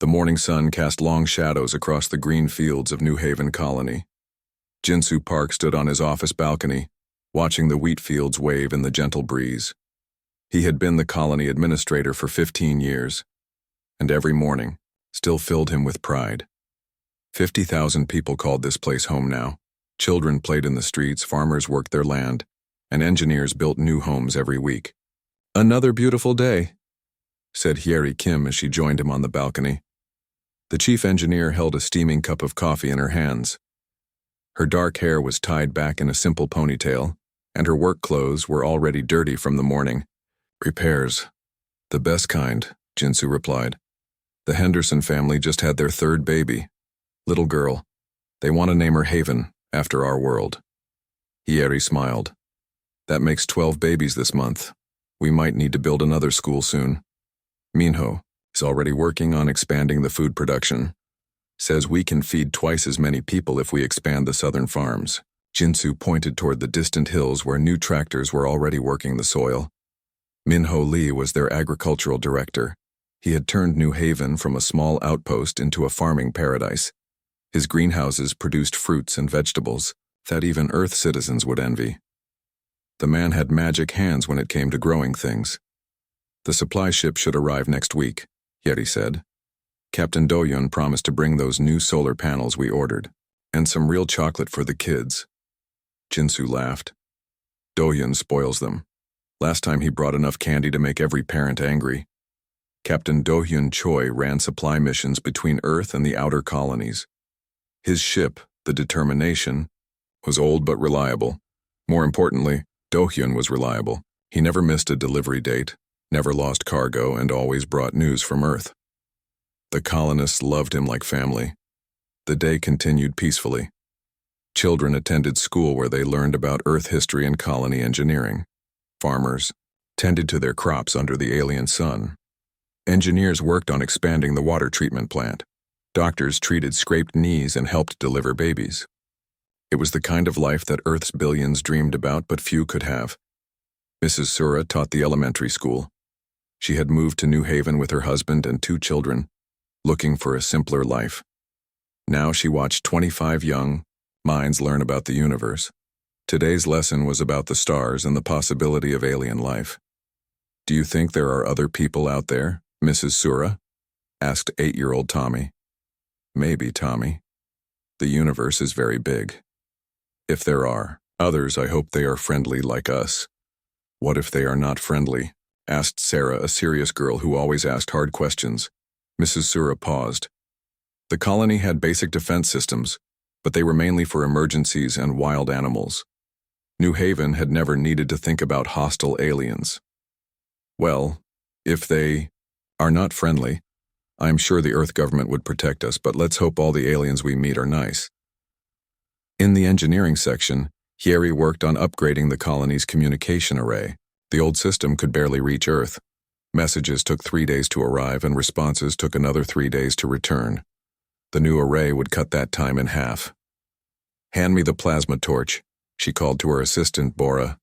The morning sun cast long shadows across the green fields of New Haven Colony. Jinsu Park stood on his office balcony, watching the wheat fields wave in the gentle breeze. He had been the colony administrator for 15 years, and every morning still filled him with pride. 50,000 people called this place home now. Children played in the streets, farmers worked their land, and engineers built new homes every week. "Another beautiful day," said Hyeri Kim as she joined him on the balcony. The chief engineer held a steaming cup of coffee in her hands. Her dark hair was tied back in a simple ponytail, and her work clothes were already dirty from the morning. "Repairs. The best kind," Jinsu replied. "The Henderson family just had their third baby. Little girl. They want to name her Haven, after our world." Hyeri smiled. "That makes 12 babies this month. We might need to build another school soon. Minho is already working on expanding the food production. Says we can feed twice as many people if we expand the southern farms." Jinsu pointed toward the distant hills where new tractors were already working the soil. Minho Lee was their agricultural director. He had turned New Haven from a small outpost into a farming paradise. His greenhouses produced fruits and vegetables that even Earth citizens would envy. The man had magic hands when it came to growing things. "The supply ship should arrive next week," Hyeri said. "Captain Doyun promised to bring those new solar panels we ordered, and some real chocolate for the kids." Jinsu laughed. "Doyun spoils them. Last time he brought enough candy to make every parent angry." Captain Do-hyun Choi ran supply missions between Earth and the outer colonies. His ship, the Determination, was old but reliable. More importantly, Do-hyun was reliable. He never missed a delivery date, never lost cargo, and always brought news from Earth. The colonists loved him like family. The day continued peacefully. Children attended school where they learned about Earth history and colony engineering. Farmers tended to their crops under the alien sun. Engineers worked on expanding the water treatment plant. Doctors treated scraped knees and helped deliver babies. It was the kind of life that Earth's billions dreamed about but few could have. Mrs. Sura taught the elementary school. She had moved to New Haven with her husband and 2 children, looking for a simpler life. Now she watched 25 young minds learn about the universe. Today's lesson was about the stars and the possibility of alien life. "Do you think there are other people out there, Mrs. Sura?" asked 8-year-old Tommy. "Maybe, Tommy. The universe is very big. If there are others, I hope they are friendly like us." "What if they are not friendly?" asked Sarah, a serious girl who always asked hard questions. Mrs. Sura paused. The colony had basic defense systems, but they were mainly for emergencies and wild animals. New Haven had never needed to think about hostile aliens. "Well, if they are not friendly, I'm sure the Earth government would protect us, but let's hope all the aliens we meet are nice." In the engineering section, Hyeri worked on upgrading the colony's communication array. The old system could barely reach Earth. Messages took 3 days to arrive and responses took another 3 days to return. The new array would cut that time in half. "Hand me the plasma torch," she called to her assistant, Bora.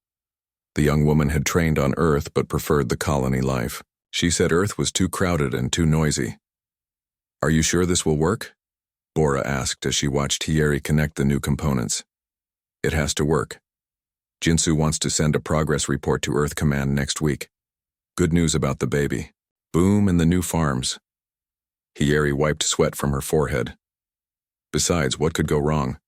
The young woman had trained on Earth but preferred the colony life. She said Earth was too crowded and too noisy. "Are you sure this will work?" Bora asked as she watched Hyeri connect the new components. "It has to work. Jinsu wants to send a progress report to Earth Command next week. Good news about the baby. Boom in the new farms." Hyeri wiped sweat from her forehead. Besides, what could go wrong?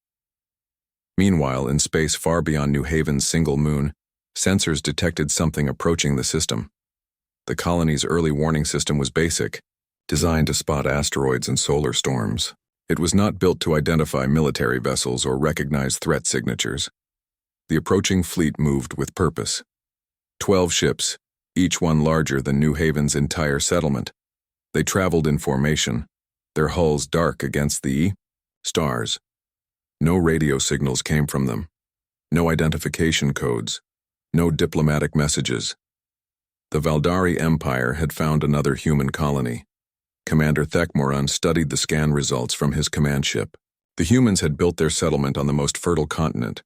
Meanwhile, in space far beyond New Haven's single moon, sensors detected something approaching the system. The colony's early warning system was basic, designed to spot asteroids and solar storms. It was not built to identify military vessels or recognize threat signatures. The approaching fleet moved with purpose. 12 ships, each one larger than New Haven's entire settlement. They traveled in formation, their hulls dark against the stars. No radio signals came from them. No identification codes. No diplomatic messages. The Valdari Empire had found another human colony. Commander Thekmoran studied the scan results from his command ship. The humans had built their settlement on the most fertile continent.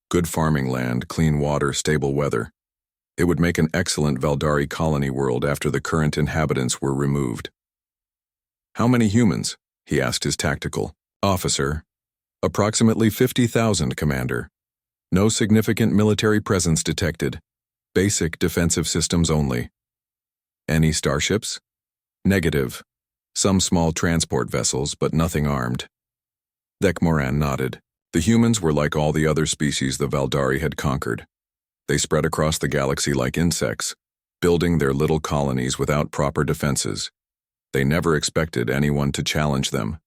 Good farming land, clean water, stable weather. It would make an excellent Valdari colony world after the current inhabitants were removed. How many humans? He asked his tactical officer. Approximately 50,000, Commander. No significant military presence detected. Basic defensive systems only. Any starships? Negative. Some small transport vessels, but nothing armed. Thekmoran nodded. The humans were like all the other species the Valdari had conquered. They spread across the galaxy like insects, building their little colonies without proper defenses. They never expected anyone to challenge them.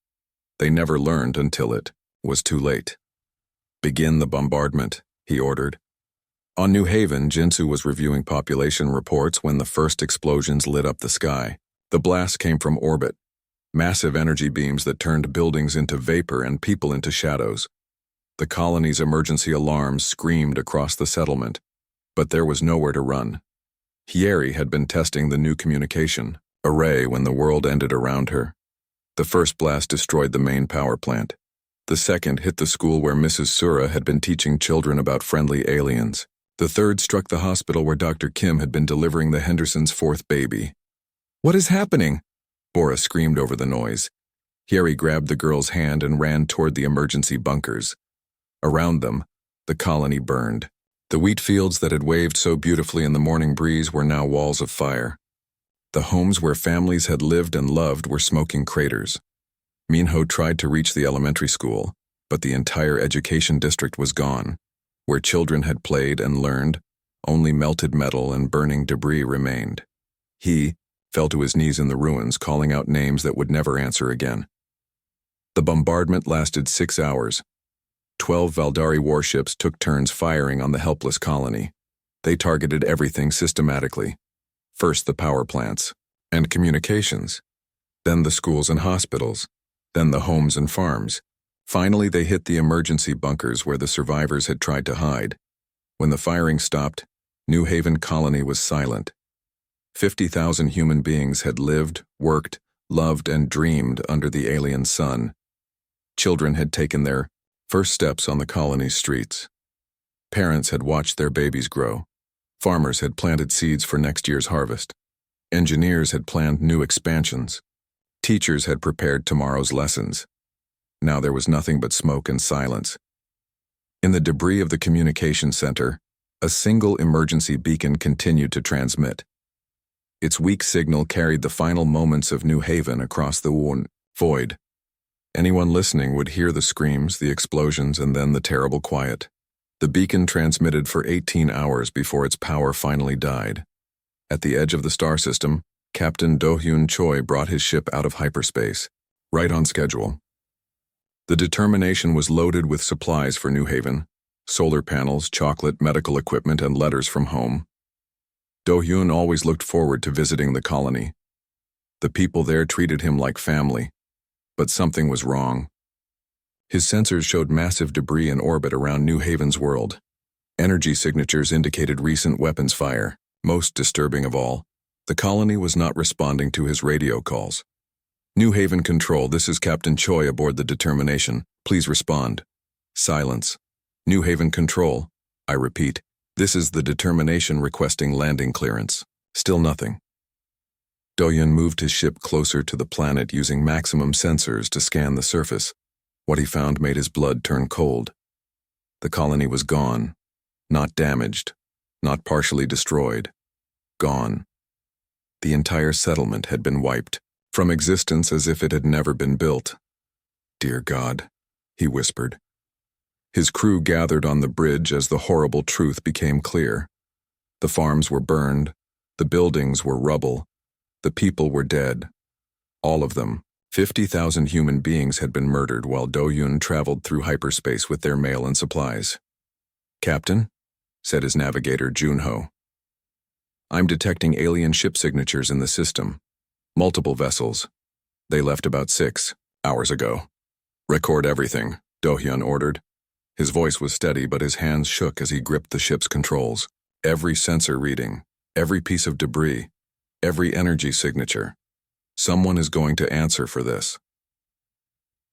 They never learned until it was too late. Begin the bombardment, he ordered. On New Haven, Jinsu was reviewing population reports when the first explosions lit up the sky. The blast came from orbit, massive energy beams that turned buildings into vapor and people into shadows. The colony's emergency alarms screamed across the settlement, but there was nowhere to run. Hieri had been testing the new communication array when the world ended around her. The first blast destroyed the main power plant. The second hit the school where Mrs. Sura had been teaching children about friendly aliens. The third struck the hospital where Dr. Kim had been delivering the Hendersons' fourth baby. "What is happening?" Bora screamed over the noise. Hieri grabbed the girl's hand and ran toward the emergency bunkers. Around them, the colony burned. The wheat fields that had waved so beautifully in the morning breeze were now walls of fire. The homes where families had lived and loved were smoking craters. Minho tried to reach the elementary school, but the entire education district was gone. Where children had played and learned, only melted metal and burning debris remained. He fell to his knees in the ruins, calling out names that would never answer again. The bombardment lasted 6 hours. 12 Valdari warships took turns firing on the helpless colony. They targeted everything systematically. First the power plants and communications, then the schools and hospitals, then the homes and farms. Finally, they hit the emergency bunkers where the survivors had tried to hide. When the firing stopped, New Haven Colony was silent. 50,000 human beings had lived, worked, loved, and dreamed under the alien sun. Children had taken their first steps on the colony's streets. Parents had watched their babies grow. Farmers had planted seeds for next year's harvest. Engineers had planned new expansions. Teachers had prepared tomorrow's lessons. Now there was nothing but smoke and silence. In the debris of the communication center, a single emergency beacon continued to transmit. Its weak signal carried the final moments of New Haven across the void. Anyone listening would hear the screams, the explosions, and then the terrible quiet. The beacon transmitted for 18 hours before its power finally died. At the edge of the star system, Captain Do-hyun Choi brought his ship out of hyperspace, right on schedule. The Determination was loaded with supplies for New Haven: solar panels, chocolate, medical equipment, and letters from home. Do-hyun always looked forward to visiting the colony. The people there treated him like family, but something was wrong. His sensors showed massive debris in orbit around New Haven's world. Energy signatures indicated recent weapons fire. Most disturbing of all, the colony was not responding to his radio calls. "New Haven Control, this is Captain Choi aboard the Determination. Please respond." Silence. "New Haven Control, I repeat, this is the Determination requesting landing clearance." Still nothing. Do-hyun moved his ship closer to the planet using maximum sensors to scan the surface. What he found made his blood turn cold. The colony was gone. Not damaged. Not partially destroyed. Gone. The entire settlement had been wiped from existence as if it had never been built. "Dear God," he whispered. His crew gathered on the bridge as the horrible truth became clear. The farms were burned. The buildings were rubble. The people were dead. All of them. 50,000 human beings had been murdered while Do-hyun traveled through hyperspace with their mail and supplies. "Captain," said his navigator, Junho. "I'm detecting alien ship signatures in the system. Multiple vessels. They left about 6 hours ago." "Record everything," Do-hyun ordered. His voice was steady, but his hands shook as he gripped the ship's controls. Every sensor reading, every piece of debris, every energy signature. Someone is going to answer for this.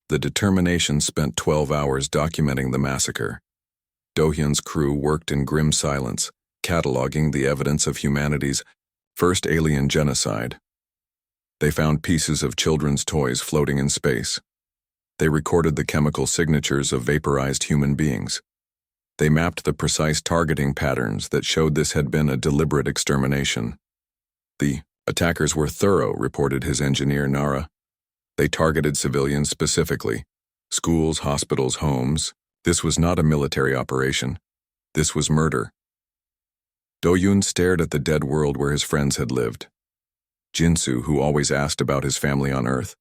The Determination spent 12 hours documenting the massacre. Do-hyun's crew worked in grim silence, cataloging the evidence of humanity's first alien genocide. They found pieces of children's toys floating in space. They recorded the chemical signatures of vaporized human beings. They mapped the precise targeting patterns that showed this had been a deliberate extermination. The attackers were thorough, reported his engineer Nara. They targeted civilians specifically. Schools, hospitals, homes. This was not a military operation. This was murder. Do-yoon stared at the dead world where his friends had lived. Jinsu, who always asked about his family on Earth.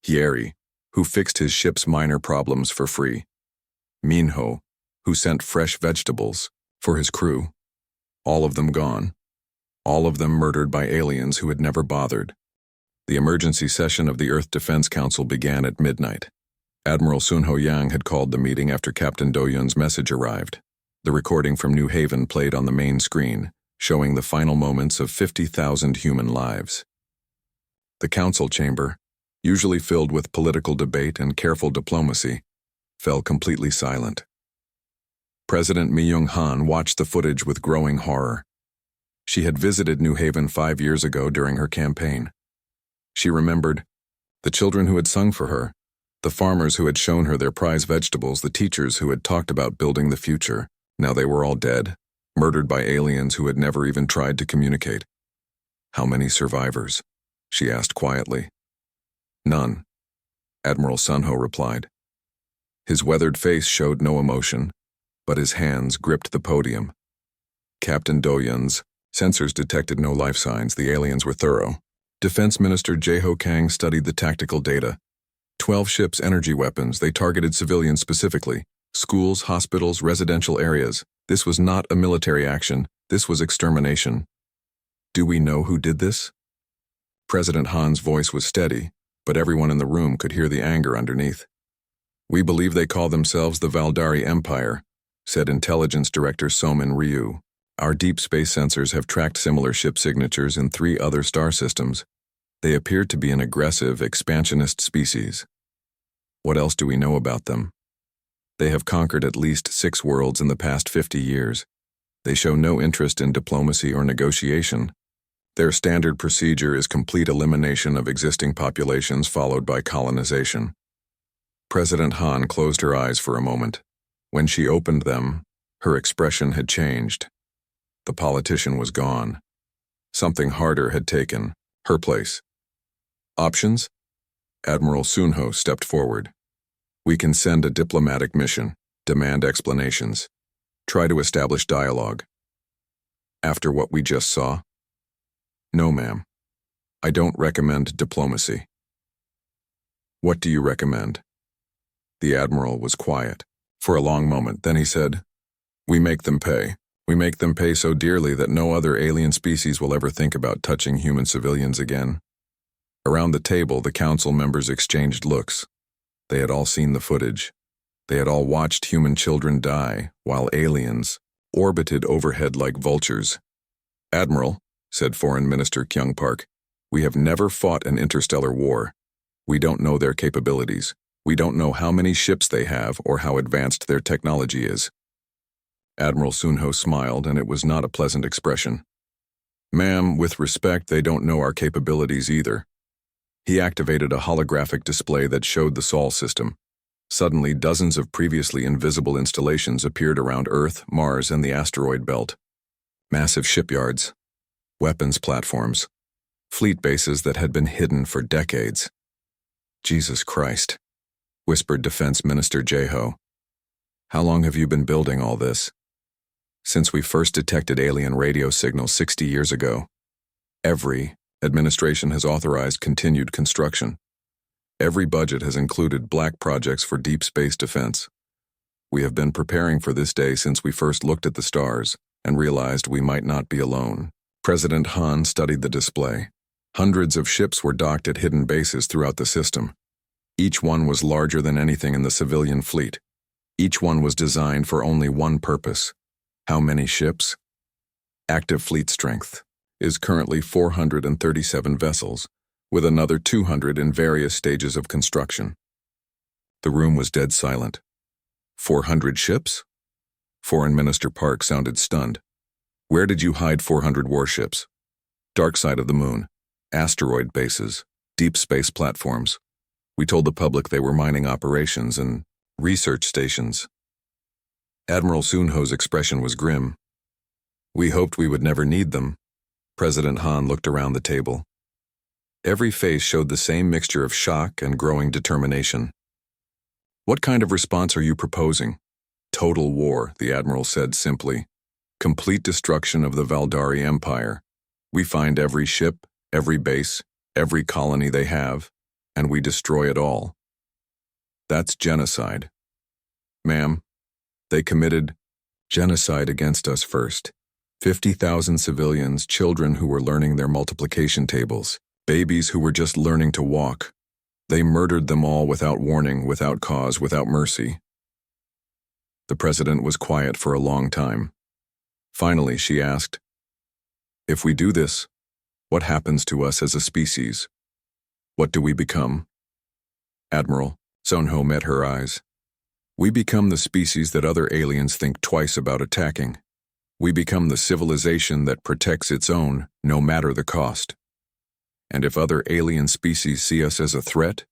Hyeri, who fixed his ship's minor problems for free. Minho, who sent fresh vegetables for his crew. All of them gone. All of them murdered by aliens who had never bothered. The emergency session of the Earth Defense Council began at midnight. Admiral Sunho Yang had called the meeting after Captain Do-yoon's message arrived. The recording from New Haven played on the main screen, showing the final moments of 50,000 human lives. The council chamber, usually filled with political debate and careful diplomacy, fell completely silent. President Mi-young-han watched the footage with growing horror. She had visited New Haven 5 years ago during her campaign. She remembered the children who had sung for her, the farmers who had shown her their prize vegetables, the teachers who had talked about building the future. Now they were all dead, murdered by aliens who had never even tried to communicate. How many survivors? She asked quietly. None, Admiral Sunho replied. His weathered face showed no emotion, but his hands gripped the podium. Captain Do-yoon's sensors detected no life signs. The aliens were thorough. Defense Minister Jae-ho Kang studied the tactical data. 12 ships' energy weapons. They targeted civilians specifically. Schools, hospitals, residential areas. This was not a military action. This was extermination. Do we know who did this? President Han's voice was steady, but everyone in the room could hear the anger underneath. We believe they call themselves the Valdari Empire, said Intelligence Director Somin Ryu. Our deep space sensors have tracked similar ship signatures in 3 other star systems. They appear to be an aggressive, expansionist species. What else do we know about them? They have conquered at least 6 worlds in the past 50 years. They show no interest in diplomacy or negotiation. Their standard procedure is complete elimination of existing populations followed by colonization. President Han closed her eyes for a moment. When she opened them, her expression had changed. The politician was gone. Something harder had taken her place. Options? Admiral Sunho stepped forward. We can send a diplomatic mission, demand explanations, try to establish dialogue. After what we just saw? No, ma'am. I don't recommend diplomacy. What do you recommend? The Admiral was quiet for a long moment. Then he said, We make them pay. We make them pay so dearly that no other alien species will ever think about touching human civilians again. Around the table, the council members exchanged looks. They had all seen the footage. They had all watched human children die, while aliens orbited overhead like vultures. Admiral, said Foreign Minister Kyung Park, we have never fought an interstellar war. We don't know their capabilities. We don't know how many ships they have or how advanced their technology is. Admiral Sunho smiled, and it was not a pleasant expression. Ma'am, with respect, they don't know our capabilities either. He activated a holographic display that showed the Sol system. Suddenly, dozens of previously invisible installations appeared around Earth, Mars, and the asteroid belt. Massive shipyards, weapons platforms, fleet bases that had been hidden for decades. Jesus Christ, whispered Defense Minister Jae-ho. How long have you been building all this? Since we first detected alien radio signals 60 years ago. Every administration has authorized continued construction. Every budget has included black projects for deep space defense. We have been preparing for this day since we first looked at the stars and realized we might not be alone. President Han studied the display. Hundreds of ships were docked at hidden bases throughout the system. Each one was larger than anything in the civilian fleet. Each one was designed for only one purpose. How many ships? Active fleet strength is currently 437 vessels, with another 200 in various stages of construction. The room was dead silent. 400 ships? Foreign Minister Park sounded stunned. Where did you hide 400 warships? Dark side of the moon, asteroid bases, deep space platforms. We told the public they were mining operations and research stations. Admiral Sunho's expression was grim. We hoped we would never need them. President Han looked around the table. Every face showed the same mixture of shock and growing determination. What kind of response are you proposing? Total war, the Admiral said simply. Complete destruction of the Valdari Empire. We find every ship, every base, every colony they have, and we destroy it all. That's genocide. Ma'am, they committed genocide against us first. 50,000 civilians, children who were learning their multiplication tables, babies who were just learning to walk. They murdered them all without warning, without cause, without mercy. The president was quiet for a long time. Finally, she asked, "If we do this, what happens to us as a species? What do we become?" Admiral Sunho met her eyes. "We become the species that other aliens think twice about attacking. We become the civilization that protects its own, no matter the cost. And if other alien species see us as a threat,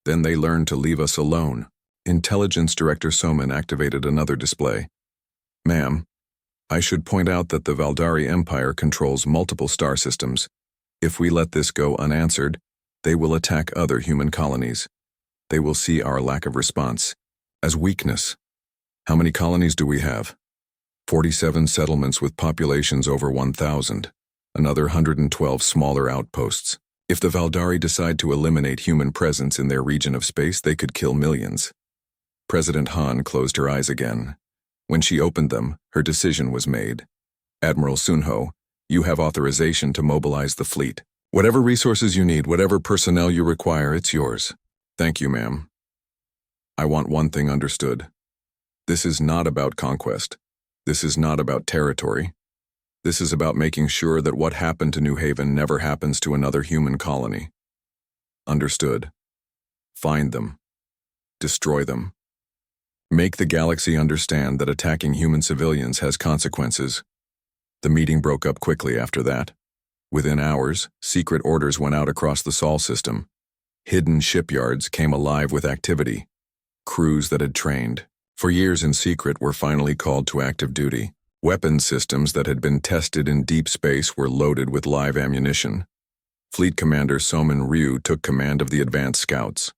then they learn to leave us alone." Intelligence Director Soman activated another display. "Ma'am, I should point out that the Valdari Empire controls multiple star systems. If we let this go unanswered, they will attack other human colonies. They will see our lack of response as weakness. How many colonies do we have? 47 settlements with populations over 1,000, another 112 smaller outposts. If the Valdari decide to eliminate human presence in their region of space, they could kill millions." President Han closed her eyes again. When she opened them, her decision was made. "Admiral Sunho, you have authorization to mobilize the fleet. Whatever resources you need, whatever personnel you require, it's yours." "Thank you, ma'am. I want one thing understood. This is not about conquest. This is not about territory. This is about making sure that what happened to New Haven never happens to another human colony." "Understood. Find them. Destroy them. Make the galaxy understand that attacking human civilians has consequences." The meeting broke up quickly after that. Within hours, secret orders went out across the Sol system. Hidden shipyards came alive with activity. Crews that had trained for years in secret were finally called to active duty. Weapon systems that had been tested in deep space were loaded with live ammunition. Fleet Commander Soman Ryu took command of the advanced scouts.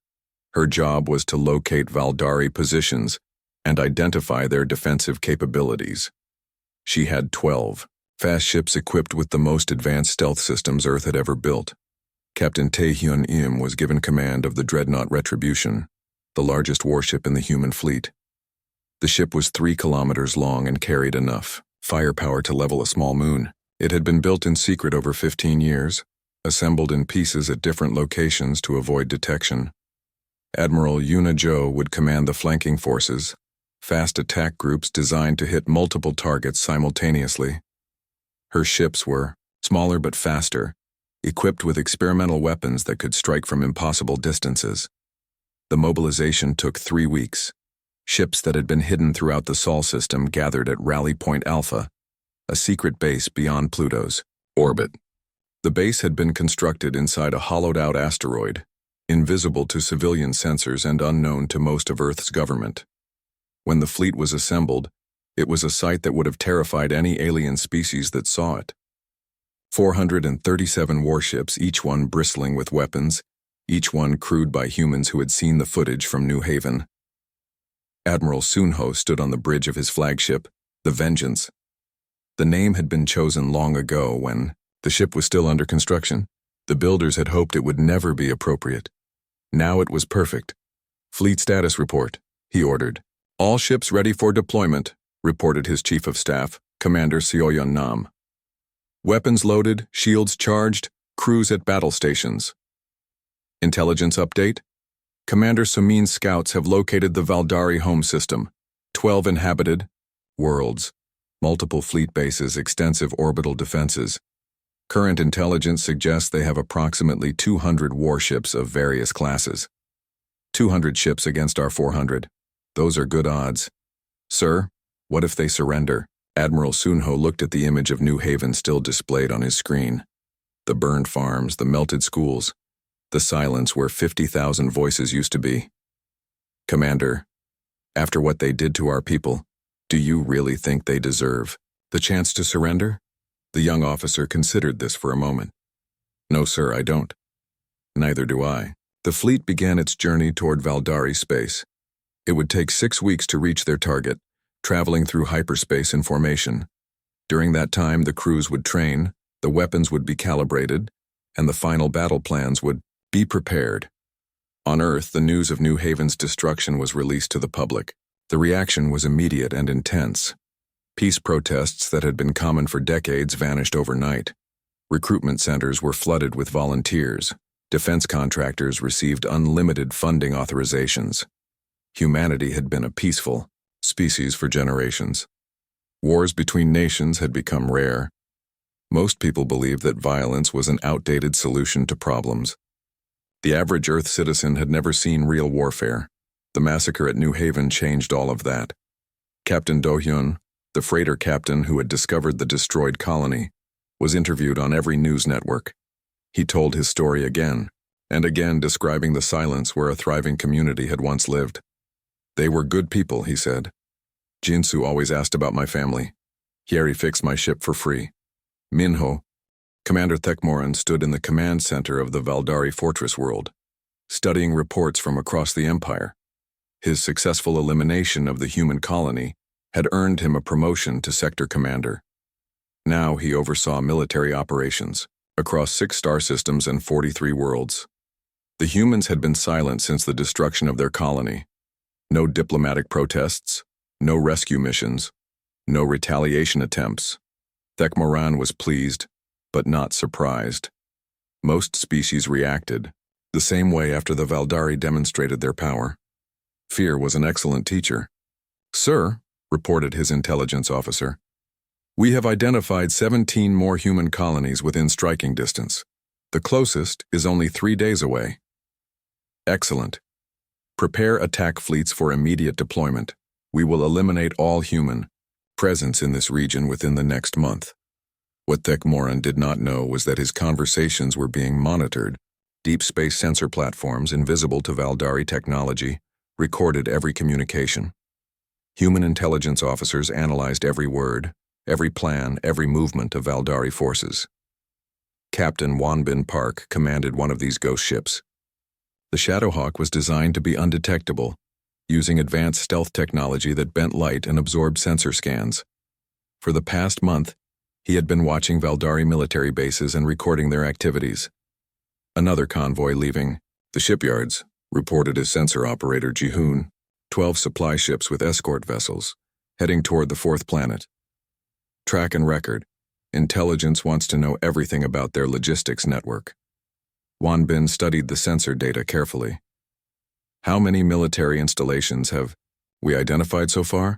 Her job was to locate Valdari positions and identify their defensive capabilities. She had 12 fast ships equipped with the most advanced stealth systems Earth had ever built. Captain Taehyun Im was given command of the dreadnought Retribution, the largest warship in the human fleet. The ship was 3 kilometers long and carried enough firepower to level a small moon. It had been built in secret over 15 years, assembled in pieces at different locations to avoid detection. Admiral Yuna Jo would command the flanking forces, fast attack groups designed to hit multiple targets simultaneously. Her ships were smaller but faster, equipped with experimental weapons that could strike from impossible distances. The mobilization took 3 weeks. Ships that had been hidden throughout the Sol system gathered at Rally Point Alpha, a secret base beyond Pluto's orbit. The base had been constructed inside a hollowed-out asteroid, invisible to civilian sensors and unknown to most of Earth's government. When the fleet was assembled, it was a sight that would have terrified any alien species that saw it. 437 warships, each one bristling with weapons, each one crewed by humans who had seen the footage from New Haven. Admiral Sunho stood on the bridge of his flagship, the Vengeance. The name had been chosen long ago when the ship was still under construction. The builders had hoped it would never be appropriate. Now it was perfect. "Fleet status report," he ordered. "All ships ready for deployment," reported his chief of staff, Commander Seoyeon Nam. "Weapons loaded, shields charged, crews at battle stations." Intelligence update. Commander Sumin's scouts have located the Valdari home system. 12 inhabited worlds, multiple fleet bases, extensive orbital defenses. Current intelligence suggests they have approximately 200 warships of various classes. 200 ships against our 400. Those are good odds. "Sir, what if they surrender?" Admiral Sunho looked at the image of New Haven still displayed on his screen. The burned farms, the melted schools. the silence where 50,000 voices used to be. Commander, after what they did to our people, do you really think they deserve the chance to surrender? The young officer considered this for a moment. No, sir, I don't. Neither do I. The fleet began its journey toward Valdari space. It would take 6 weeks to reach their target, traveling through hyperspace in formation. During that time, the crews would train, the weapons would be calibrated, and the final battle plans would be prepared. On Earth, the news of New Haven's destruction was released to the public. The reaction was immediate and intense. Peace protests that had been common for decades vanished overnight. Recruitment centers were flooded with volunteers. Defense contractors received unlimited funding authorizations. Humanity had been a peaceful species for generations. Wars between nations had become rare. Most people believed that violence was an outdated solution to problems. The average Earth citizen had never seen real warfare. The massacre at New Haven changed all of that. Captain Do-hyun, the freighter captain who had discovered the destroyed colony, was interviewed on every news network. He told his story again and again, describing the silence where a thriving community had once lived. They were good people, he said. Jinsu always asked about my family. Hyeri fixed my ship for free. Minho, Commander Thekmoran, stood in the command center of the Valdari fortress world, studying reports from across the empire. His successful elimination of the human colony had earned him a promotion to sector commander. Now he oversaw military operations across 6 star systems and 43 worlds. The humans had been silent since the destruction of their colony. No diplomatic protests, no rescue missions, no retaliation attempts. Thekmoran was pleased, but not surprised. Most species reacted the same way after the Valdari demonstrated their power. Fear was an excellent teacher. Sir, reported his intelligence officer, we have identified 17 more human colonies within striking distance. The closest is only 3 days away. Excellent. Prepare attack fleets for immediate deployment. We will eliminate all human presence in this region within the next month. What Thekmoran did not know was that his conversations were being monitored. Deep space sensor platforms, invisible to Valdari technology, recorded every communication. Human intelligence officers analyzed every word, every plan, every movement of Valdari forces. Captain Wanbin Park commanded one of these ghost ships. The Shadowhawk was designed to be undetectable, using advanced stealth technology that bent light and absorbed sensor scans. For the past month, he had been watching Valdari military bases and recording their activities. Another convoy leaving the shipyards, reported his sensor operator Jihoon, 12 supply ships with escort vessels, heading toward the 4th planet. Track and record. Intelligence wants to know everything about their logistics network. Wanbin studied the sensor data carefully. How many military installations have we identified so far?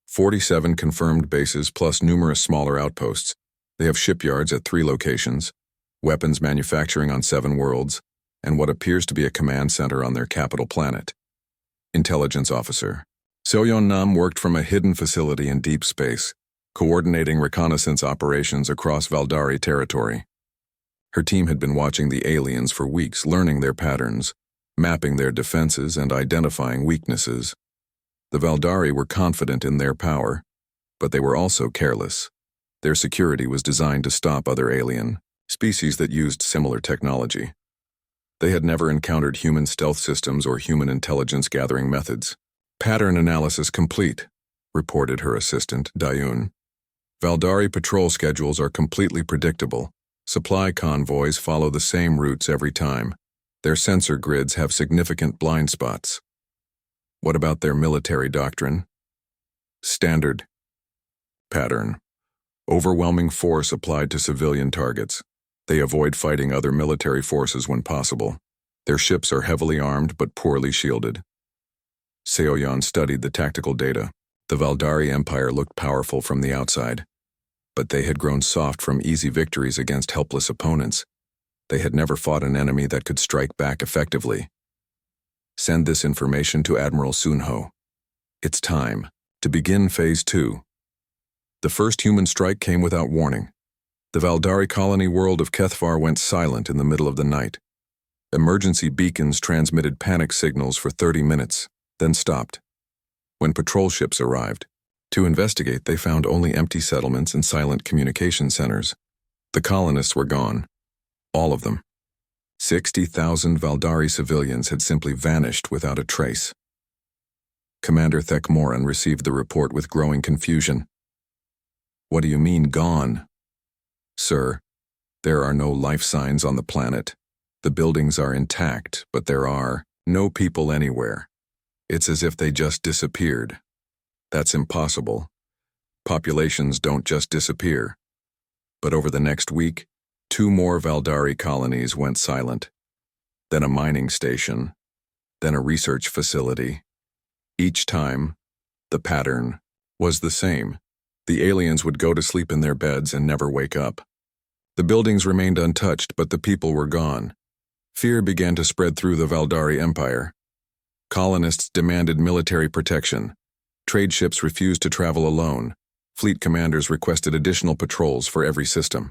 47 confirmed bases plus numerous smaller outposts. They have shipyards at 3 locations, weapons manufacturing on 7 worlds, and what appears to be a command center on their capital planet. Intelligence officer. Seoyeon Nam worked from a hidden facility in deep space, coordinating reconnaissance operations across Valdari territory. Her team had been watching the aliens for weeks, learning their patterns, mapping their defenses, and identifying weaknesses. The Valdari were confident in their power, but they were also careless. Their security was designed to stop other alien species that used similar technology. They had never encountered human stealth systems or human intelligence gathering methods. Pattern analysis complete, reported her assistant, Dayun. Valdari patrol schedules are completely predictable. Supply convoys follow the same routes every time. Their sensor grids have significant blind spots. What about their military doctrine? Standard pattern. Overwhelming force applied to civilian targets. They avoid fighting other military forces when possible. Their ships are heavily armed but poorly shielded. Seoyeon studied the tactical data. The Valdari Empire looked powerful from the outside, but they had grown soft from easy victories against helpless opponents. They had never fought an enemy that could strike back effectively. Send this information to Admiral Sunho. It's time to begin Phase 2. The first human strike came without warning. The Valdari colony world of Kethvar went silent in the middle of the night. Emergency beacons transmitted panic signals for 30 minutes, then stopped. When patrol ships arrived, to investigate, they found only empty settlements and silent communication centers. The colonists were gone. All of them. 60,000 Valdari civilians had simply vanished without a trace. Commander Thekmoran received the report with growing confusion. "What do you mean, gone?" "Sir, there are no life signs on the planet. The buildings are intact, but there are no people anywhere. It's as if they just disappeared. That's impossible. Populations don't just disappear." But over the next week, 2 more Valdari colonies went silent. Then a mining station. Then a research facility. Each time, the pattern was the same. The aliens would go to sleep in their beds and never wake up. The buildings remained untouched, but the people were gone. Fear began to spread through the Valdari Empire. Colonists demanded military protection. Trade ships refused to travel alone. Fleet commanders requested additional patrols for every system.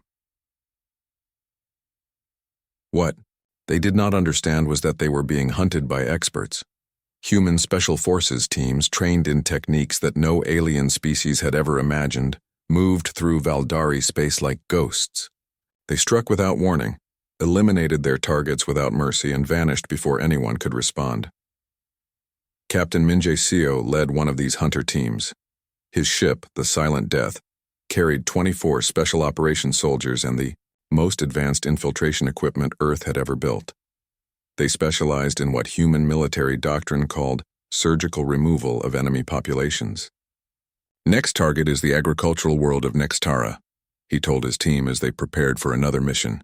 What they did not understand was that they were being hunted by experts. Human special forces teams trained in techniques that no alien species had ever imagined moved through Valdari space like ghosts. They struck without warning, eliminated their targets without mercy, and vanished before anyone could respond. Captain Minje Seo led one of these hunter teams. His ship, the Silent Death, carried 24 special operations soldiers and the most advanced infiltration equipment Earth had ever built. They specialized in what human military doctrine called surgical removal of enemy populations. "Next target is the agricultural world of Nextara," he told his team as they prepared for another mission.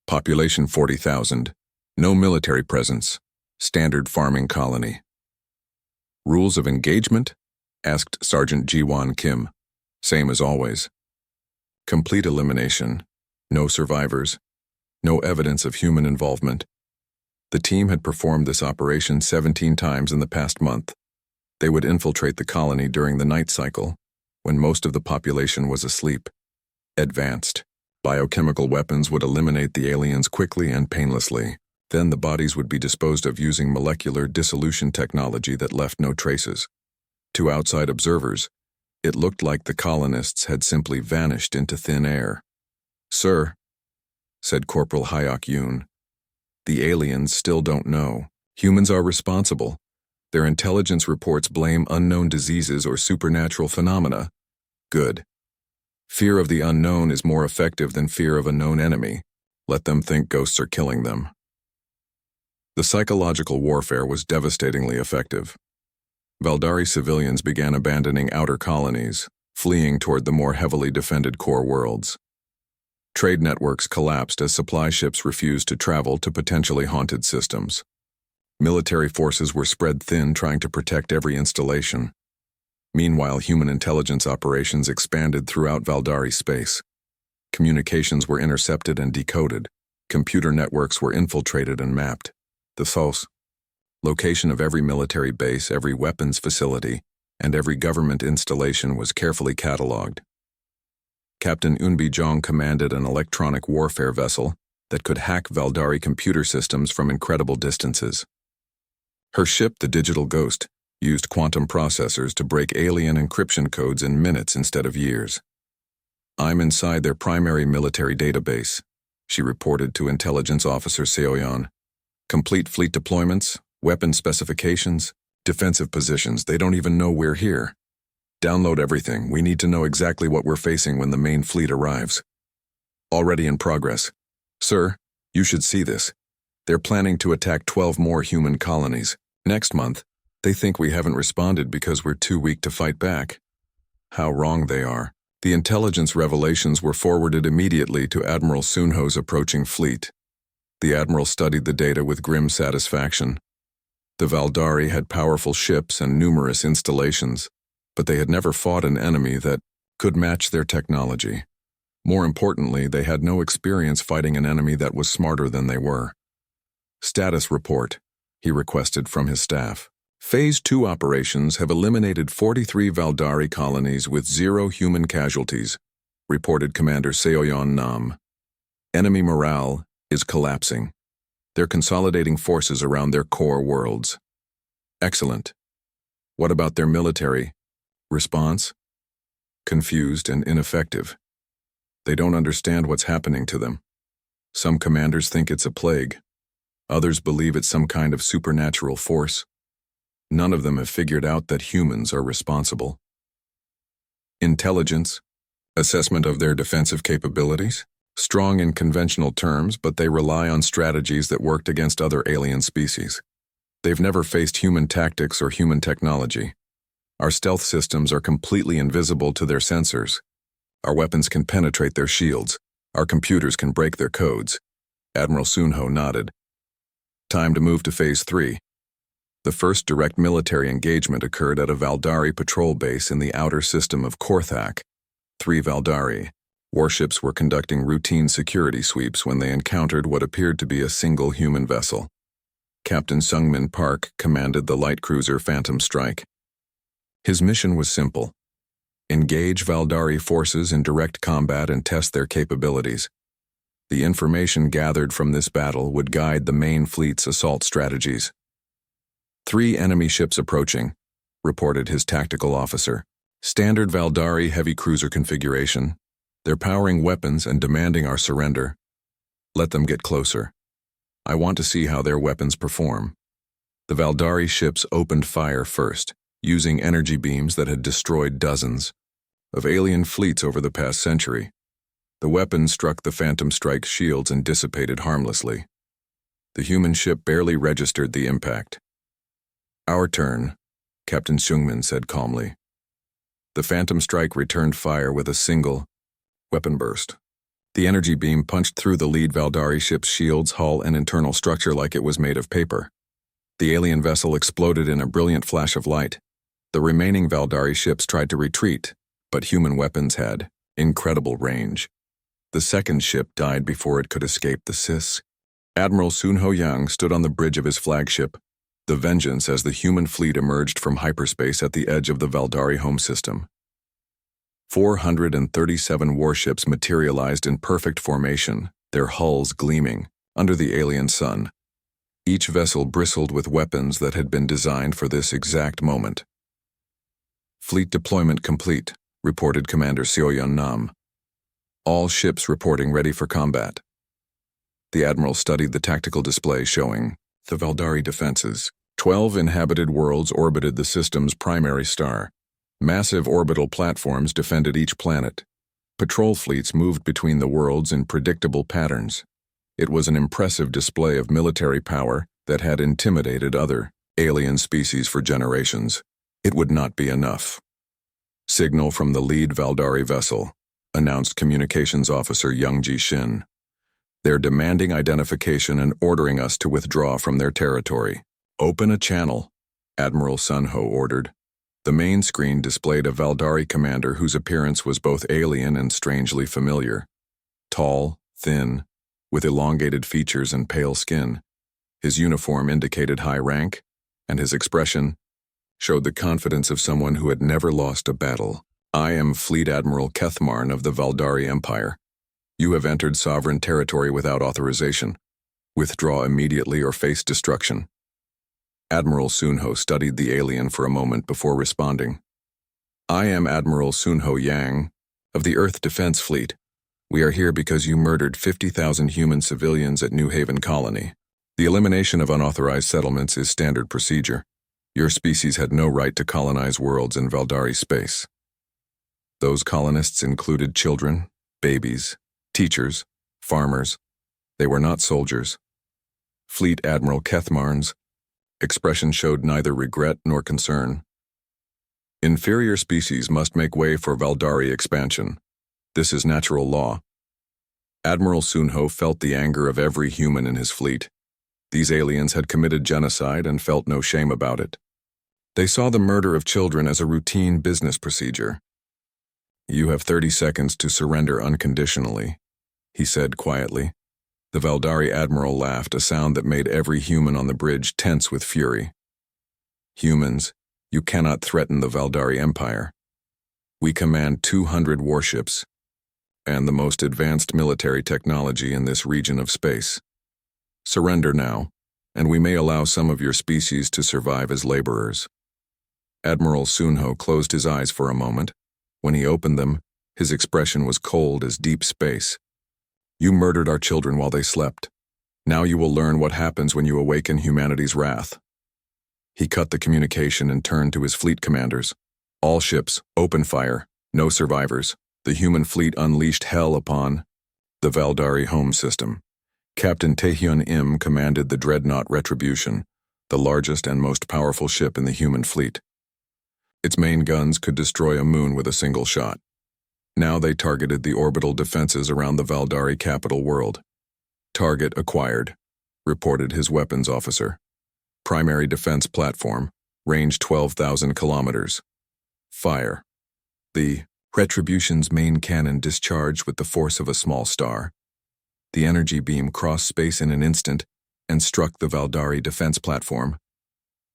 "Population 40,000, no military presence, standard farming colony." "Rules of engagement?" asked Sergeant Jiwon Kim. "Same as always. Complete elimination, no survivors, no evidence of human involvement." The team had performed this operation 17 times in the past month. They would infiltrate the colony during the night cycle, when most of the population was asleep. Advanced biochemical weapons would eliminate the aliens quickly and painlessly. Then the bodies would be disposed of using molecular dissolution technology that left no traces. To outside observers, it looked like the colonists had simply vanished into thin air. "Sir," said Corporal Hyok Yoon, "the aliens still don't know. Humans are responsible. Their intelligence reports blame unknown diseases or supernatural phenomena. Good. Fear of the unknown is more effective than fear of a known enemy. Let them think ghosts are killing them." The psychological warfare was devastatingly effective. Valdari civilians began abandoning outer colonies, fleeing toward the more heavily defended core worlds. Trade networks collapsed as supply ships refused to travel to potentially haunted systems. Military forces were spread thin, trying to protect every installation. Meanwhile, human intelligence operations expanded throughout Valdari space. Communications were intercepted and decoded. Computer networks were infiltrated and mapped. The source, location of every military base, every weapons facility, and every government installation was carefully catalogued. Captain Unbi Jong commanded an electronic warfare vessel that could hack Valdari computer systems from incredible distances. Her ship, the Digital Ghost, used quantum processors to break alien encryption codes in minutes instead of years. "I'm inside their primary military database," she reported to Intelligence Officer Seoyeon. "Complete fleet deployments, weapon specifications, defensive positions. They don't even know we're here. Download everything. We need to know exactly what we're facing when the main fleet arrives." "Already in progress. Sir, you should see this. They're planning to attack 12 more human colonies. Next month, they think we haven't responded because we're too weak to fight back." How wrong they are. The intelligence revelations were forwarded immediately to Admiral Sunho's approaching fleet. The Admiral studied the data with grim satisfaction. The Valdari had powerful ships and numerous installations, but they had never fought an enemy that could match their technology. More importantly, they had no experience fighting an enemy that was smarter than they were. "Status report," he requested from his staff. "Phase 2 operations have eliminated 43 Valdari colonies with 0 human casualties," reported Commander Seoyeon Nam. "Enemy morale is collapsing." They're consolidating forces around their core worlds. Excellent. What about their military? Response? Confused and ineffective. They don't understand what's happening to them. Some commanders think it's a plague. Others believe it's some kind of supernatural force. None of them have figured out that humans are responsible. Intelligence. Assessment of their defensive capabilities. Strong in conventional terms, but they rely on strategies that worked against other alien species. They've never faced human tactics or human technology. Our stealth systems are completely invisible to their sensors. Our weapons can penetrate their shields. Our computers can break their codes. Admiral Sunho nodded. Time to move to Phase 3. The first direct military engagement occurred at a Valdari patrol base in the outer system of Korthak. 3 Valdari warships were conducting routine security sweeps when they encountered what appeared to be a single human vessel. Captain Sungmin Park commanded the light cruiser Phantom Strike. His mission was simple: engage Valdari forces in direct combat and test their capabilities. The information gathered from this battle would guide the main fleet's assault strategies. 3 enemy ships approaching, reported his tactical officer. Standard Valdari heavy cruiser configuration. They're powering weapons and demanding our surrender. Let them get closer. I want to see how their weapons perform. The Valdari ships opened fire first, using energy beams that had destroyed dozens of alien fleets over the past century. The weapons struck the Phantom Strike's shields and dissipated harmlessly. The human ship barely registered the impact. Our turn, Captain Sungmin said calmly. The Phantom Strike returned fire with a single weapon burst. The energy beam punched through the lead Valdari ship's shields, hull, and internal structure like it was made of paper. The alien vessel exploded in a brilliant flash of light. The remaining Valdari ships tried to retreat, but human weapons had incredible range. The second ship died before it could escape the Sis. Admiral Sunho Yang stood on the bridge of his flagship, the Vengeance, as the human fleet emerged from hyperspace at the edge of the Valdari home system. 437 warships materialized in perfect formation, their hulls gleaming under the alien sun. Each vessel bristled with weapons that had been designed for this exact moment. Fleet deployment complete, reported Commander Seoyeon Nam. All ships reporting ready for combat. The Admiral studied the tactical display showing the Valdari defenses. 12 inhabited worlds orbited the system's primary star. Massive orbital platforms defended each planet. Patrol fleets moved between the worlds in predictable patterns. It was an impressive display of military power that had intimidated other alien species for generations. It would not be enough. Signal from the lead Valdari vessel, announced Communications Officer Youngji Shin. They're demanding identification and ordering us to withdraw from their territory. Open a channel, Admiral Sunho ordered. The main screen displayed a Valdari commander whose appearance was both alien and strangely familiar. Tall, thin, with elongated features and pale skin. His uniform indicated high rank, and his expression showed the confidence of someone who had never lost a battle. I am Fleet Admiral Kethmarn of the Valdari Empire. You have entered sovereign territory without authorization. Withdraw immediately or face destruction. Admiral Sunho studied the alien for a moment before responding. I am Admiral Sunho Yang of the Earth Defense Fleet. We are here because you murdered 50,000 human civilians at New Haven Colony. The elimination of unauthorized settlements is standard procedure. Your species had no right to colonize worlds in Valdari space. Those colonists included children, babies, teachers, farmers. They were not soldiers. Fleet Admiral Kethmarn's expression showed neither regret nor concern. Inferior species must make way for Valdari expansion. This is natural law. Admiral Sunho felt the anger of every human in his fleet. These aliens had committed genocide and felt no shame about it. They saw the murder of children as a routine business procedure. You have 30 seconds to surrender unconditionally, he said quietly. The Valdari Admiral laughed, a sound that made every human on the bridge tense with fury. Humans, you cannot threaten the Valdari Empire. We command 200 warships and the most advanced military technology in this region of space. Surrender now, and we may allow some of your species to survive as laborers." Admiral Sunho closed his eyes for a moment. When he opened them, his expression was cold as deep space. "You murdered our children while they slept. Now you will learn what happens when you awaken humanity's wrath." He cut the communication and turned to his fleet commanders. "All ships, open fire. No survivors. The human fleet unleashed hell upon the Valdari home system." Captain Taehyun Im commanded the dreadnought Retribution, the largest and most powerful ship in the human fleet. Its main guns could destroy a moon with a single shot. Now they targeted the orbital defenses around the Valdari capital world. "Target acquired," reported his weapons officer. "Primary defense platform, range 12,000 kilometers. Fire." The Retribution's main cannon discharged with the force of a small star. The energy beam crossed space in an instant and struck the Valdari defense platform.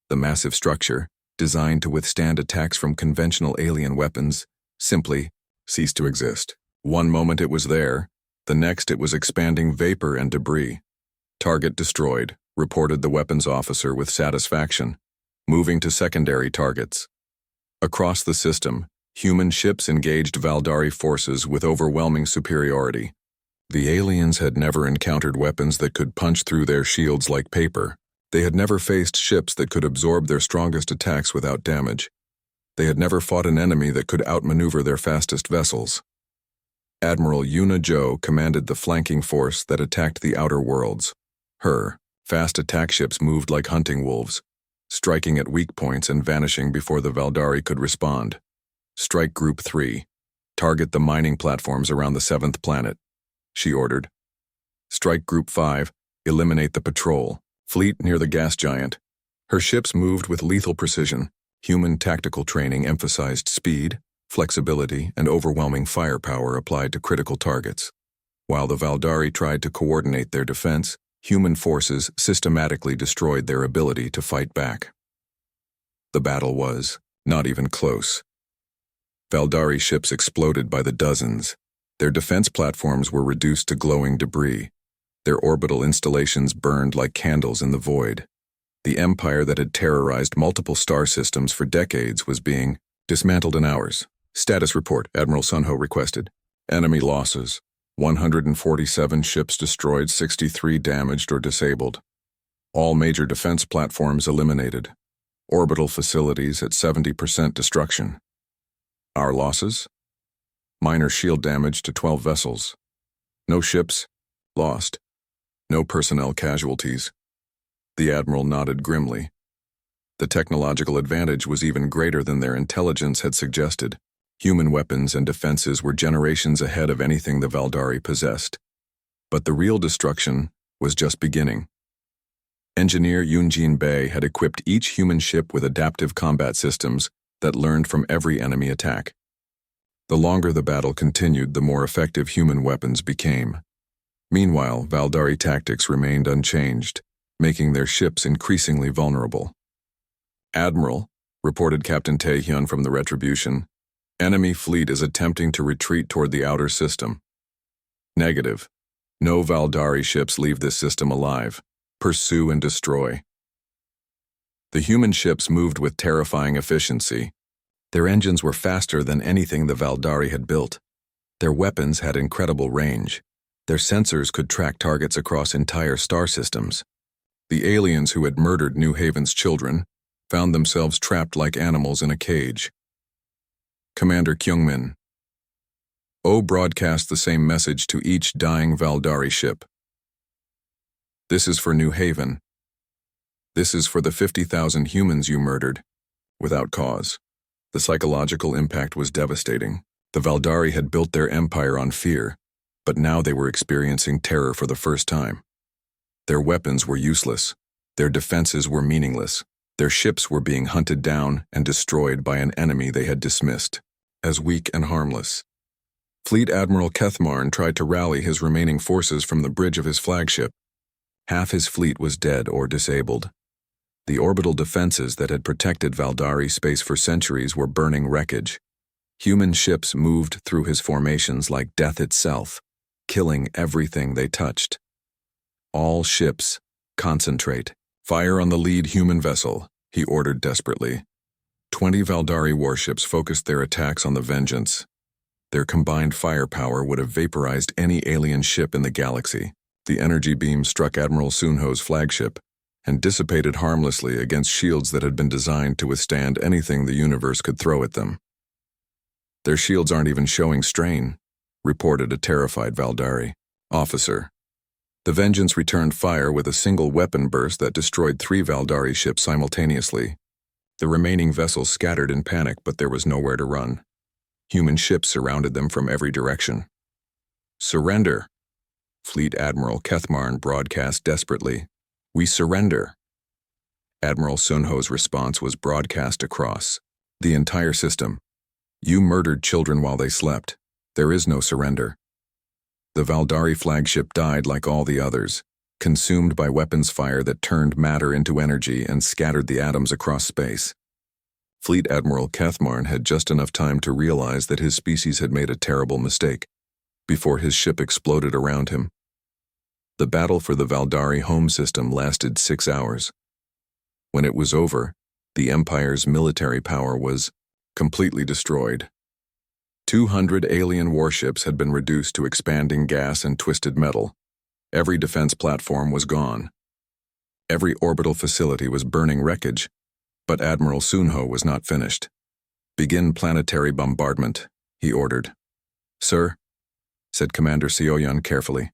The massive structure, designed to withstand attacks from conventional alien weapons, simply ceased to exist. One moment it was there, the next it was expanding vapor and debris. "Target destroyed," reported the weapons officer with satisfaction, moving to secondary targets. Across the system, human ships engaged Valdari forces with overwhelming superiority. The aliens had never encountered weapons that could punch through their shields like paper. They had never faced ships that could absorb their strongest attacks without damage. They had never fought an enemy that could outmaneuver their fastest vessels. Admiral Yuna Jo commanded the flanking force that attacked the outer worlds. Her fast attack ships moved like hunting wolves, striking at weak points and vanishing before the Valdari could respond. "Strike Group 3. Target the mining platforms around the 7th planet," she ordered. "Strike Group 5. Eliminate the patrol fleet near the gas giant." Her ships moved with lethal precision. Human tactical training emphasized speed, flexibility, and overwhelming firepower applied to critical targets. While the Valdari tried to coordinate their defense, human forces systematically destroyed their ability to fight back. The battle was not even close. Valdari ships exploded by the dozens. Their defense platforms were reduced to glowing debris. Their orbital installations burned like candles in the void. The empire that had terrorized multiple star systems for decades was being dismantled in hours. "Status report," Admiral Sunho requested. "Enemy losses. 147 ships destroyed, 63 damaged or disabled. All major defense platforms eliminated. Orbital facilities at 70% destruction. Our losses? Minor shield damage to 12 vessels. No ships lost. No personnel casualties." The Admiral nodded grimly. The technological advantage was even greater than their intelligence had suggested. Human weapons and defenses were generations ahead of anything the Valdari possessed. But the real destruction was just beginning. Engineer Yoonjin Bae had equipped each human ship with adaptive combat systems that learned from every enemy attack. The longer the battle continued, the more effective human weapons became. Meanwhile, Valdari tactics remained unchanged, making their ships increasingly vulnerable. "Admiral," reported Captain Taehyun from the Retribution, "enemy fleet is attempting to retreat toward the outer system." "Negative. No Valdari ships leave this system alive. Pursue and destroy." The human ships moved with terrifying efficiency. Their engines were faster than anything the Valdari had built. Their weapons had incredible range. Their sensors could track targets across entire star systems. The aliens who had murdered New Haven's children found themselves trapped like animals in a cage. Commander Kyungmin. O broadcast the same message to each dying Valdari ship. "This is for New Haven. This is for the 50,000 humans you murdered, without cause." The psychological impact was devastating. The Valdari had built their empire on fear, but now they were experiencing terror for the first time. Their weapons were useless. Their defenses were meaningless. Their ships were being hunted down and destroyed by an enemy they had dismissed as weak and harmless. Fleet Admiral Kethmarn tried to rally his remaining forces from the bridge of his flagship. Half his fleet was dead or disabled. The orbital defenses that had protected Valdari space for centuries were burning wreckage. Human ships moved through his formations like death itself, killing everything they touched. All ships, concentrate. Fire on the lead human vessel, he ordered desperately. 20 Valdari warships focused their attacks on the Vengeance. Their combined firepower would have vaporized any alien ship in the galaxy. The energy beam struck Admiral Sunho's flagship and dissipated harmlessly against shields that had been designed to withstand anything the universe could throw at them. Their shields aren't even showing strain, reported a terrified Valdari officer. The Vengeance returned fire with a single weapon burst that destroyed 3 Valdari ships simultaneously. The remaining vessels scattered in panic, but there was nowhere to run. Human ships surrounded them from every direction. Surrender! Fleet Admiral Kethmarn broadcast desperately. We surrender! Admiral Sunho's response was broadcast across the entire system. You murdered children while they slept. There is no surrender. The Valdari flagship died like all the others, consumed by weapons fire that turned matter into energy and scattered the atoms across space. Fleet Admiral Kethmarn had just enough time to realize that his species had made a terrible mistake before his ship exploded around him. The battle for the Valdari home system lasted 6 hours. When it was over, the Empire's military power was completely destroyed. 200 alien warships had been reduced to expanding gas and twisted metal. Every defense platform was gone. Every orbital facility was burning wreckage, but Admiral Sunho was not finished. Begin planetary bombardment, he ordered. Sir, said Commander Sioyan carefully,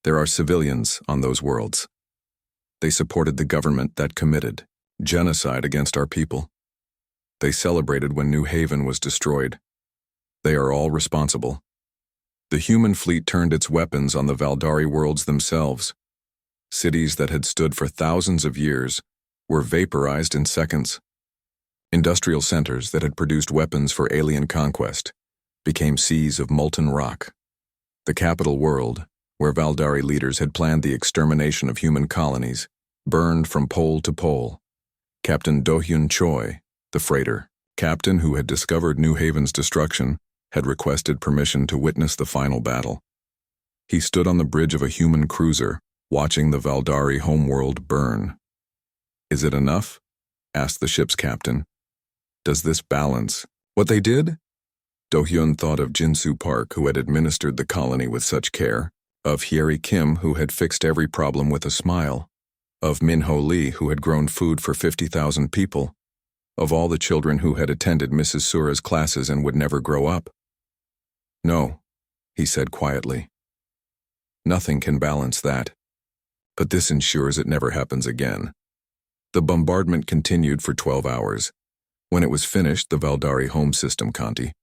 there are civilians on those worlds. They supported the government that committed genocide against our people. They celebrated when New Haven was destroyed. They are all responsible. The human fleet turned its weapons on the Valdari worlds themselves. Cities that had stood for thousands of years were vaporized in seconds. Industrial centers that had produced weapons for alien conquest became seas of molten rock. The capital world, where Valdari leaders had planned the extermination of human colonies, burned from pole to pole. Captain Do-hyun Choi, the freighter captain who had discovered New Haven's destruction, had requested permission to witness the final battle. He stood on the bridge of a human cruiser, watching the Valdari homeworld burn. Is it enough? Asked the ship's captain. Does this balance what they did? Do-hyun thought of Jinsu Park, who had administered the colony with such care, of Hyeri Kim, who had fixed every problem with a smile, of Min-ho Lee, who had grown food for 50,000 people, of all the children who had attended Mrs. Sura's classes and would never grow up. No, he said quietly. Nothing can balance that. But this ensures it never happens again. The bombardment continued for 12 hours. When it was finished, the Valdari home system Conti,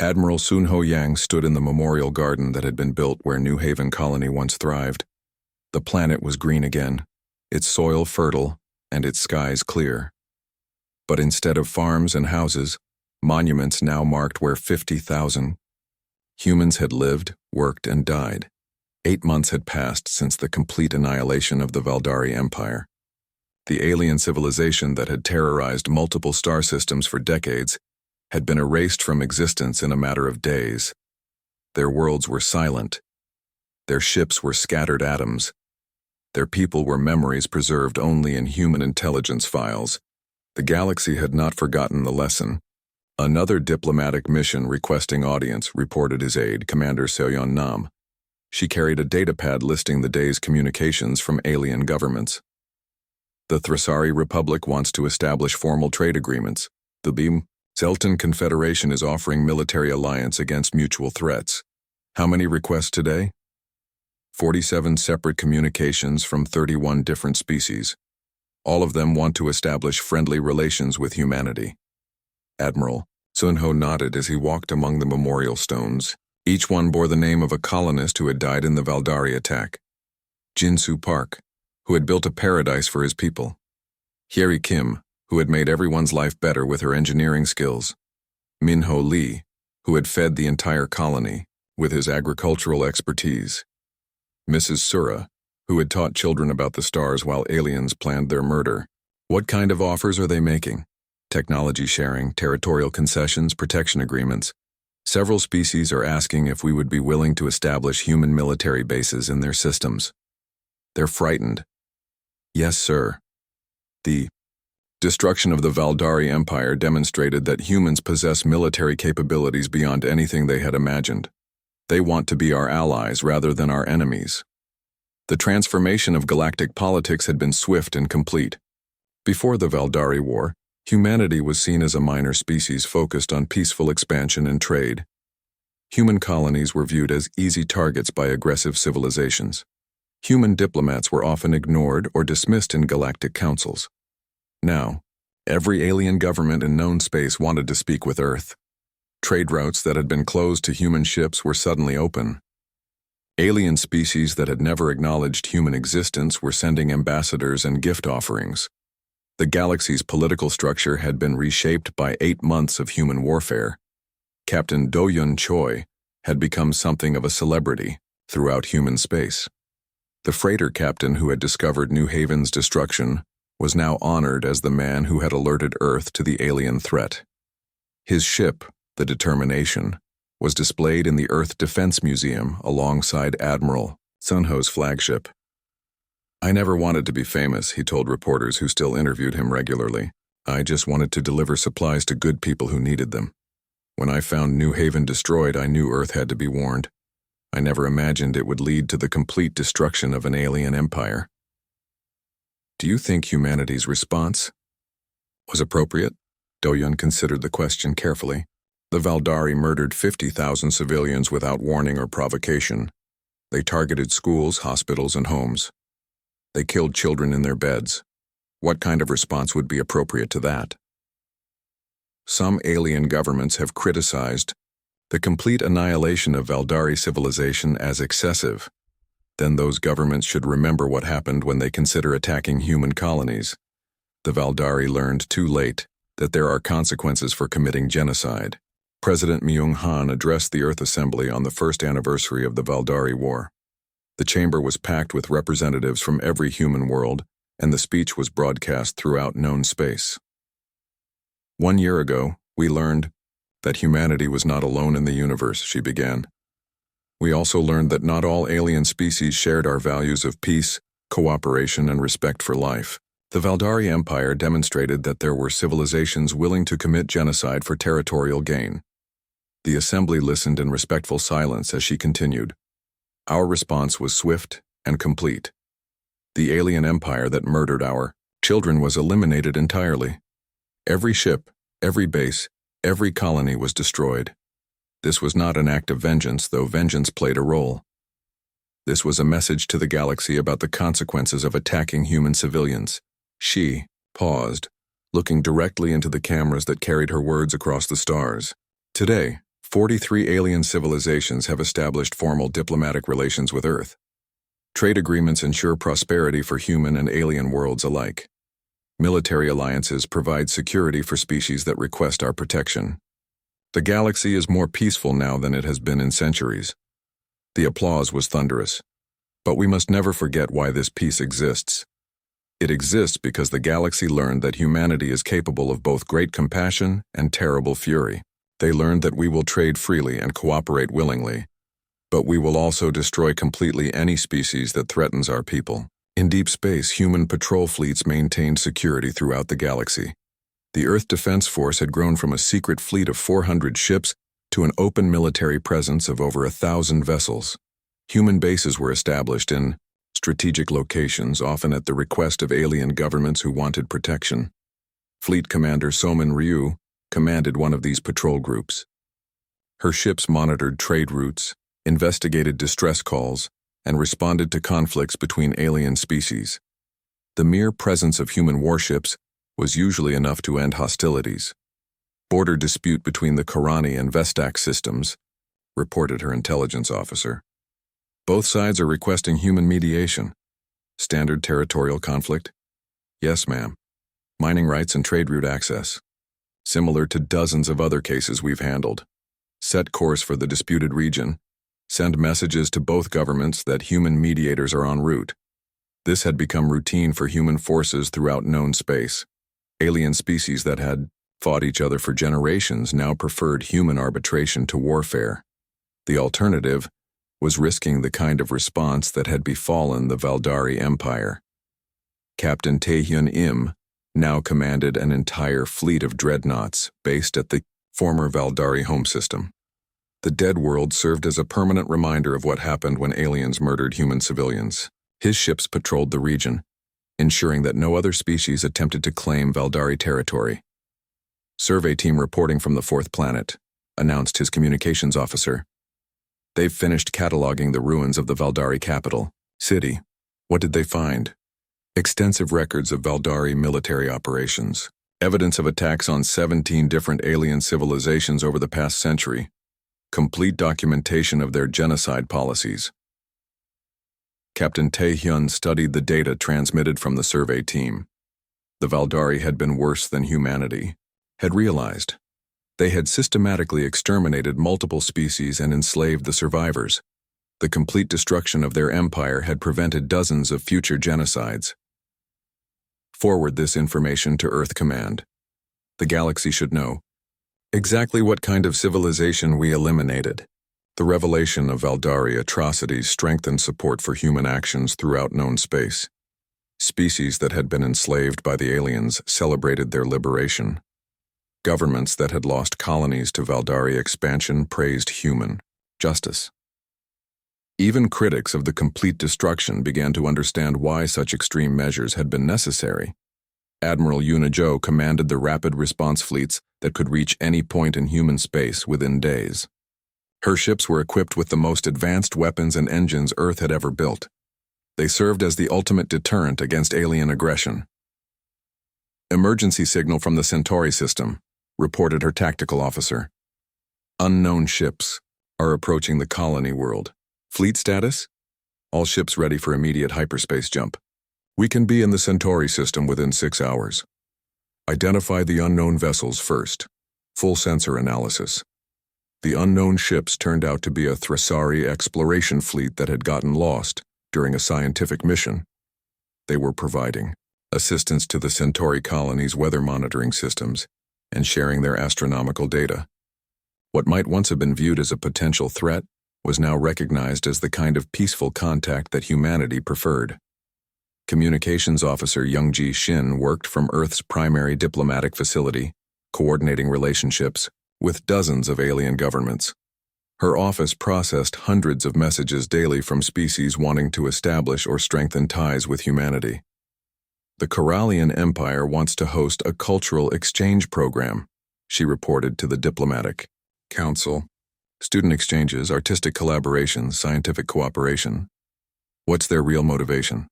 Admiral Sunho Yang stood in the memorial garden that had been built where New Haven colony once thrived. The planet was green again, its soil fertile, and its skies clear. But instead of farms and houses, monuments now marked where 50,000 humans had lived, worked, and died. 8 months had passed since the complete annihilation of the Valdari Empire. The alien civilization that had terrorized multiple star systems for decades had been erased from existence in a matter of days. Their worlds were silent. Their ships were scattered atoms. Their people were memories preserved only in human intelligence files. The galaxy had not forgotten the lesson. Another diplomatic mission requesting audience, reported his aide, Commander Seoyeon Nam. She carried a datapad listing the day's communications from alien governments. The Thrasari Republic wants to establish formal trade agreements. The Beam Zelton Confederation is offering military alliance against mutual threats. How many requests today? 47 separate communications from 31 different species. All of them want to establish friendly relations with humanity. Admiral Sunho nodded as he walked among the memorial stones. Each one bore the name of a colonist who had died in the Valdari attack. Jinsu Park, who had built a paradise for his people. Hyeri Kim, who had made everyone's life better with her engineering skills. Min-ho Lee, who had fed the entire colony with his agricultural expertise. Mrs. Sura, who had taught children about the stars while aliens planned their murder. What kind of offers are they making? Technology sharing, territorial concessions, protection agreements. Several species are asking if we would be willing to establish human military bases in their systems. They're frightened. Yes, sir. The destruction of the Valdari Empire demonstrated that humans possess military capabilities beyond anything they had imagined. They want to be our allies rather than our enemies. The transformation of galactic politics had been swift and complete. Before the Valdari War, humanity was seen as a minor species focused on peaceful expansion and trade. Human colonies were viewed as easy targets by aggressive civilizations. Human diplomats were often ignored or dismissed in galactic councils. Now, every alien government in known space wanted to speak with Earth. Trade routes that had been closed to human ships were suddenly open. Alien species that had never acknowledged human existence were sending ambassadors and gift offerings. The galaxy's political structure had been reshaped by 8 months of human warfare. Captain Do-Yun Choi had become something of a celebrity throughout human space. The freighter captain who had discovered New Haven's destruction was now honored as the man who had alerted Earth to the alien threat. His ship, the Determination, was displayed in the Earth Defense Museum alongside Admiral Sunho's flagship. I never wanted to be famous, he told reporters who still interviewed him regularly. I just wanted to deliver supplies to good people who needed them. When I found New Haven destroyed, I knew Earth had to be warned. I never imagined it would lead to the complete destruction of an alien empire. Do you think humanity's response was appropriate? Do-Yun considered the question carefully. The Valdari murdered 50,000 civilians without warning or provocation. They targeted schools, hospitals, and homes. They killed children in their beds. What kind of response would be appropriate to that? Some alien governments have criticized the complete annihilation of Valdari civilization as excessive. Then those governments should remember what happened when they consider attacking human colonies. The Valdari learned too late that there are consequences for committing genocide. President Myung-Han addressed the Earth Assembly on the first anniversary of the Valdari War. The chamber was packed with representatives from every human world, and the speech was broadcast throughout known space. 1 year ago, we learned that humanity was not alone in the universe, she began. We also learned that not all alien species shared our values of peace, cooperation, and respect for life. The Valdari Empire demonstrated that there were civilizations willing to commit genocide for territorial gain. The assembly listened in respectful silence as she continued. Our response was swift and complete. The alien empire that murdered our children was eliminated entirely. Every ship, every base, every colony was destroyed. This was not an act of vengeance, though vengeance played a role. This was a message to the galaxy about the consequences of attacking human civilians. She paused, looking directly into the cameras that carried her words across the stars. Today, 43 alien civilizations have established formal diplomatic relations with Earth. Trade agreements ensure prosperity for human and alien worlds alike. Military alliances provide security for species that request our protection. The galaxy is more peaceful now than it has been in centuries. The applause was thunderous. But we must never forget why this peace exists. It exists because the galaxy learned that humanity is capable of both great compassion and terrible fury. They learned that we will trade freely and cooperate willingly, but we will also destroy completely any species that threatens our people. In deep space, human patrol fleets maintained security throughout the galaxy. The Earth Defense Force had grown from a secret fleet of 400 ships to an open military presence of over 1,000 vessels. Human bases were established in strategic locations, often at the request of alien governments who wanted protection. Fleet Commander Somin Ryu commanded one of these patrol groups. Her ships monitored trade routes, investigated distress calls, and responded to conflicts between alien species. The mere presence of human warships was usually enough to end hostilities. Border dispute between the Korani and Vestak systems, reported her intelligence officer. Both sides are requesting human mediation. Standard territorial conflict? Yes, ma'am. Mining rights and trade route access. Similar to dozens of other cases we've handled. Set course for the disputed region. Send messages to both governments that human mediators are en route. This had become routine for human forces throughout known space. Alien species that had fought each other for generations now preferred human arbitration to warfare. The alternative was risking the kind of response that had befallen the Valdari Empire. Captain Taehyun Im now commanded an entire fleet of dreadnoughts based at the former Valdari home system. The dead world served as a permanent reminder of what happened when aliens murdered human civilians. His ships patrolled the region, ensuring that no other species attempted to claim Valdari territory. Survey team reporting from the fourth planet, announced his communications officer. They've finished cataloging the ruins of the Valdari capital, city. What did they find? Extensive records of Valdari military operations, evidence of attacks on 17 different alien civilizations over the past century, complete documentation of their genocide policies. Captain Taehyun studied the data transmitted from the survey team. The Valdari had been worse than humanity, had realized. They had systematically exterminated multiple species and enslaved the survivors. The complete destruction of their empire had prevented dozens of future genocides. Forward this information to Earth Command. The galaxy should know exactly what kind of civilization we eliminated. The revelation of Valdari atrocities strengthened support for human actions throughout known space. Species that had been enslaved by the aliens celebrated their liberation. Governments that had lost colonies to Valdari expansion praised human justice. Even critics of the complete destruction began to understand why such extreme measures had been necessary. Admiral Yuna Jo commanded the rapid response fleets that could reach any point in human space within days. Her ships were equipped with the most advanced weapons and engines Earth had ever built. They served as the ultimate deterrent against alien aggression. Emergency signal from the Centauri system, reported her tactical officer. Unknown ships are approaching the colony world. Fleet status? All ships ready for immediate hyperspace jump. We can be in the Centauri system within 6 hours. Identify the unknown vessels first. Full sensor analysis. The unknown ships turned out to be a Thrasari exploration fleet that had gotten lost during a scientific mission. They were providing assistance to the Centauri colony's weather monitoring systems and sharing their astronomical data. What might once have been viewed as a potential threat was now recognized as the kind of peaceful contact that humanity preferred. Communications officer Youngji Shin worked from Earth's primary diplomatic facility, coordinating relationships with dozens of alien governments. Her office processed hundreds of messages daily from species wanting to establish or strengthen ties with humanity. The Corallian Empire wants to host a cultural exchange program, she reported to the Diplomatic Council. Student exchanges, artistic collaborations, scientific cooperation. What's their real motivation?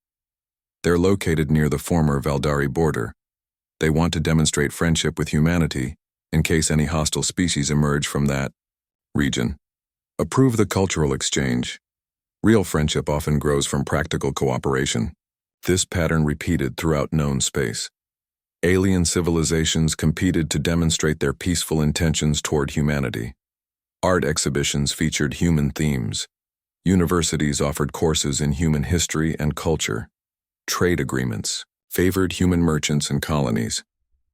They're located near the former Valdari border. They want to demonstrate friendship with humanity in case any hostile species emerge from that region. Approve the cultural exchange. Real friendship often grows from practical cooperation. This pattern repeated throughout known space. Alien civilizations competed to demonstrate their peaceful intentions toward humanity. Art exhibitions featured human themes. Universities offered courses in human history and culture. Trade agreements favored human merchants and colonies.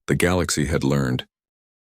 The galaxy had learned